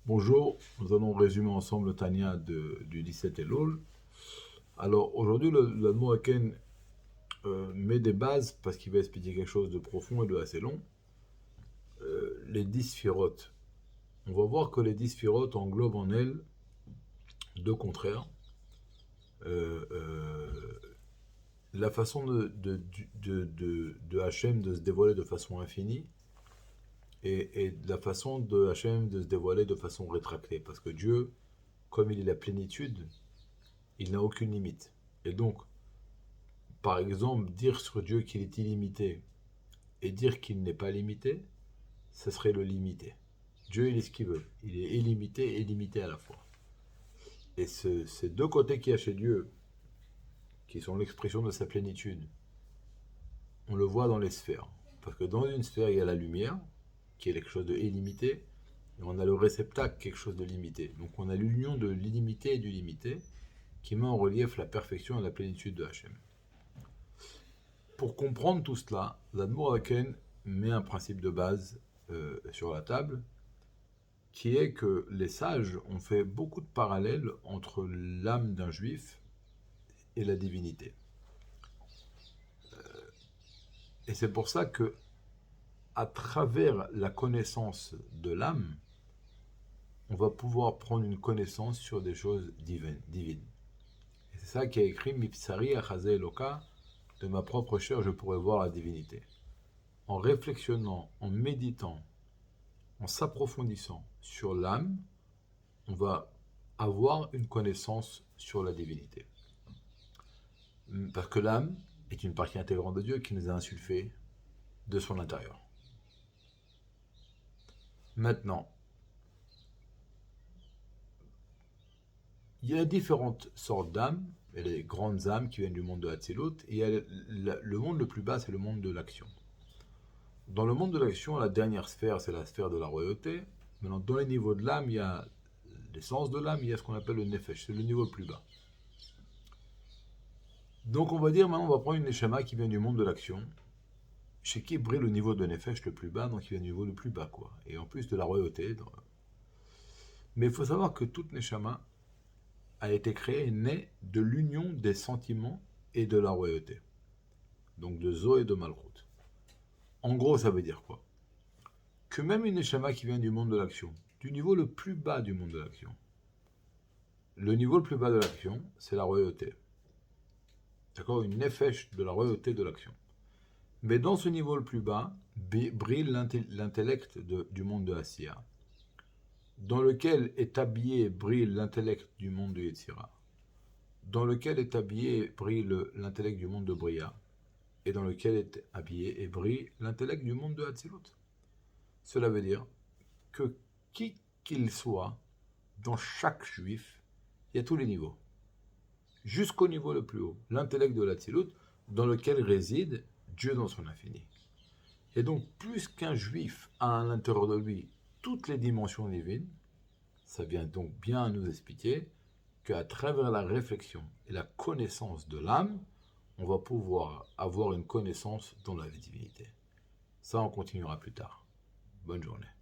Bonjour, nous allons résumer ensemble le Tanya du 17 Elul. Alors aujourd'hui, le Moaken met des bases parce qu'il va expliquer quelque chose de profond et de assez long. Les 10 sphirotes. On va voir que les 10 sphirotes englobent en elles deux contraires. Euh, euh, la façon de Hachem de se dévoiler de façon infinie et la façon de Hachem de se dévoiler de façon rétractée. Parce que Dieu, comme il est la plénitude, il n'a aucune limite. Et donc, par exemple, dire sur Dieu qu'il est illimité et dire qu'il n'est pas limité, ce serait le limiter. Dieu, il est ce qu'il veut. Il est illimité et limité à la fois. Et ces deux côtés qu'il y a chez Dieu, qui sont l'expression de sa plénitude, on le voit dans les sphères. Parce que dans une sphère, il y a la lumière, qui est quelque chose de illimité, et on a le réceptacle, quelque chose de limité. Donc on a l'union de l'illimité et du limité, qui met en relief la perfection et la plénitude de Hachem. Pour comprendre tout cela, l'Admoraken met un principe de base sur la table, qui est que les sages ont fait beaucoup de parallèles entre l'âme d'un juif et la divinité. Et c'est pour ça que, à travers la connaissance de l'âme, on va pouvoir prendre une connaissance sur des choses divines. Et c'est ça qui a écrit Mipsari Achaze Eloka, de ma propre chair, je pourrais voir la divinité. En réflexionnant, en méditant, en s'approfondissant sur l'âme, on va avoir une connaissance sur la divinité. Parce que l'âme est une partie intégrante de Dieu qui nous a insufflé de son intérieur. Maintenant, il y a différentes sortes d'âmes. Il y a les grandes âmes qui viennent du monde de Hatzilut, et il y a le monde le plus bas, c'est le monde de l'action. Dans le monde de l'action, la dernière sphère, c'est la sphère de la royauté. Maintenant, dans les niveaux de l'âme, il y a l'essence de l'âme, il y a ce qu'on appelle le nefesh, c'est le niveau le plus bas. Donc on va dire, maintenant on va prendre une neshama qui vient du monde de l'action, chez qui brille le niveau de nefesh le plus bas, donc il vient du niveau le plus bas, quoi. Et en plus de la royauté. Mais il faut savoir que toute neshama a été créée, née de l'union des sentiments et de la royauté. Donc de Zo et de Malchut. En gros, ça veut dire quoi? Que même une neshama qui vient du monde de l'action, du niveau le plus bas du monde de l'action, le niveau le plus bas de l'action, c'est la royauté. D'accord? Une nefesh de la royauté de l'action. Mais dans ce niveau le plus bas, brille l'intellect du monde de Asiya, dans lequel est habillé, brille l'intellect du monde de Yetzira, dans lequel est habillé, brille l'intellect du monde de Bria, et dans lequel est habillé et brille l'intellect du monde de Hatzilut. Cela veut dire que qui qu'il soit, dans chaque juif, il y a tous les niveaux. Jusqu'au niveau le plus haut, l'intellect de l'Hatzilut, dans lequel réside Dieu dans son infini. Et donc, plus qu'un juif a à l'intérieur de lui toutes les dimensions divines, ça vient donc bien nous expliquer qu'à travers la réflexion et la connaissance de l'âme, on va pouvoir avoir une connaissance dans la divinité. Ça, on continuera plus tard. Bonne journée.